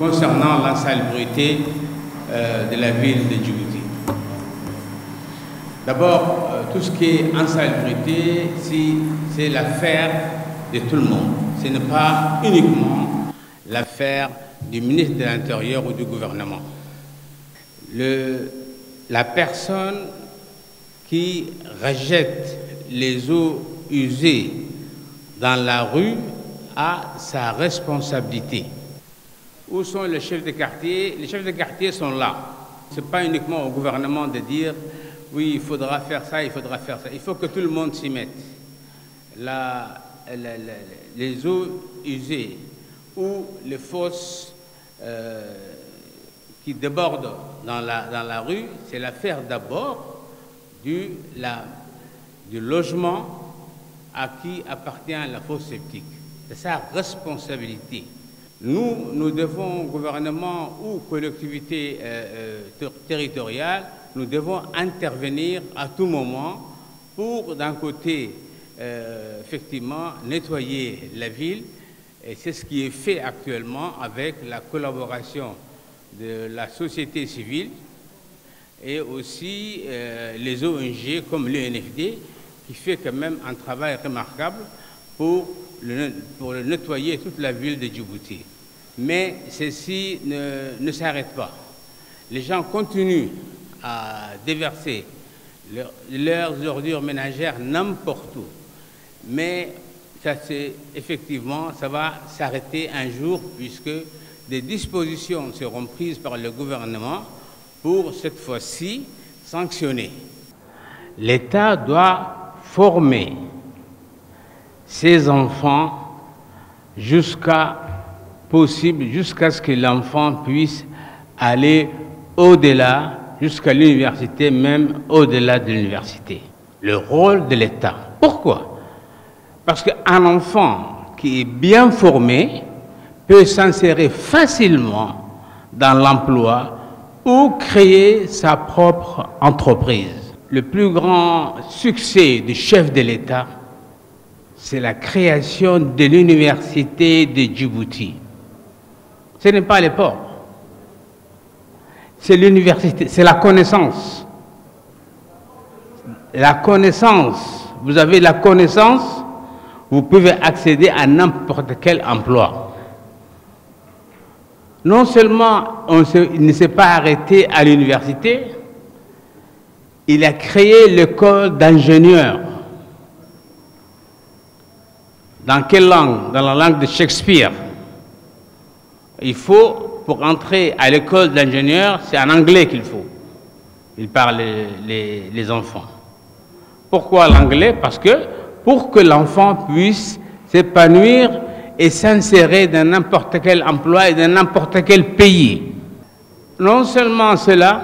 concernant l'insalubrité de la ville de Djibouti. D'abord, tout ce qui est insalubrité, c'est l'affaire de tout le monde. Ce n'est pas uniquement l'affaire du ministre de l'Intérieur ou du gouvernement. La personne qui rejette les eaux usées dans la rue a sa responsabilité. Où sont les chefs de quartier? Les chefs de quartier sont là. Ce n'est pas uniquement au gouvernement de dire oui, il faudra faire ça, il faudra faire ça. Il faut que tout le monde s'y mette. Les eaux usées ou les fosses qui débordent dans la rue, c'est l'affaire d'abord du logement à qui appartient la fosse septique. C'est sa responsabilité. Nous devons, gouvernement ou collectivité territoriale, nous devons intervenir à tout moment pour, d'un côté, effectivement, nettoyer la ville. Et c'est ce qui est fait actuellement avec la collaboration de la société civile et aussi les ONG comme l'UNFD, qui fait quand même un travail remarquable pour nettoyer toute la ville de Djibouti. Mais ceci ne s'arrête pas. Les gens continuent à déverser leurs ordures ménagères n'importe où. Mais ça, effectivement, ça va s'arrêter un jour puisque des dispositions seront prises par le gouvernement pour, cette fois-ci, sanctionner. L'État doit former ses enfants jusqu'à ce que l'enfant puisse aller au-delà, jusqu'à l'université, même au-delà de l'université. Le rôle de l'État. Pourquoi? Parce qu'un enfant qui est bien formé peut s'insérer facilement dans l'emploi ou créer sa propre entreprise. Le plus grand succès du chef de l'État, c'est la création de l'université de Djibouti. Ce n'est pas les ports. C'est l'université, c'est la connaissance. La connaissance, vous avez la connaissance, vous pouvez accéder à n'importe quel emploi. Non seulement il ne s'est pas arrêté à l'université, il a créé l'école d'ingénieurs. Dans quelle langue? Dans la langue de Shakespeare. Il faut, pour entrer à l'école d'ingénieurs, c'est en anglais qu'il faut. Ils parlent les enfants. Pourquoi l'anglais? Parce que pour que l'enfant puisse s'épanouir et s'insérer dans n'importe quel emploi et dans n'importe quel pays. Non seulement cela,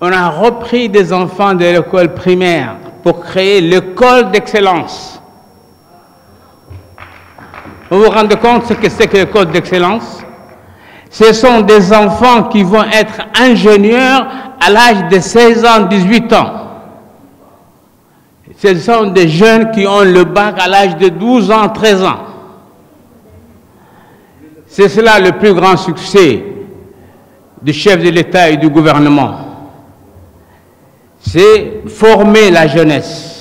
on a repris des enfants de l'école primaire pour créer l'école d'excellence. Vous vous rendez compte ce que c'est que l'école d'excellence? Ce sont des enfants qui vont être ingénieurs à l'âge de 16 ans, 18 ans. Ce sont des jeunes qui ont le bac à l'âge de 12 ans, 13 ans. C'est cela le plus grand succès du chef de l'État et du gouvernement. C'est former la jeunesse.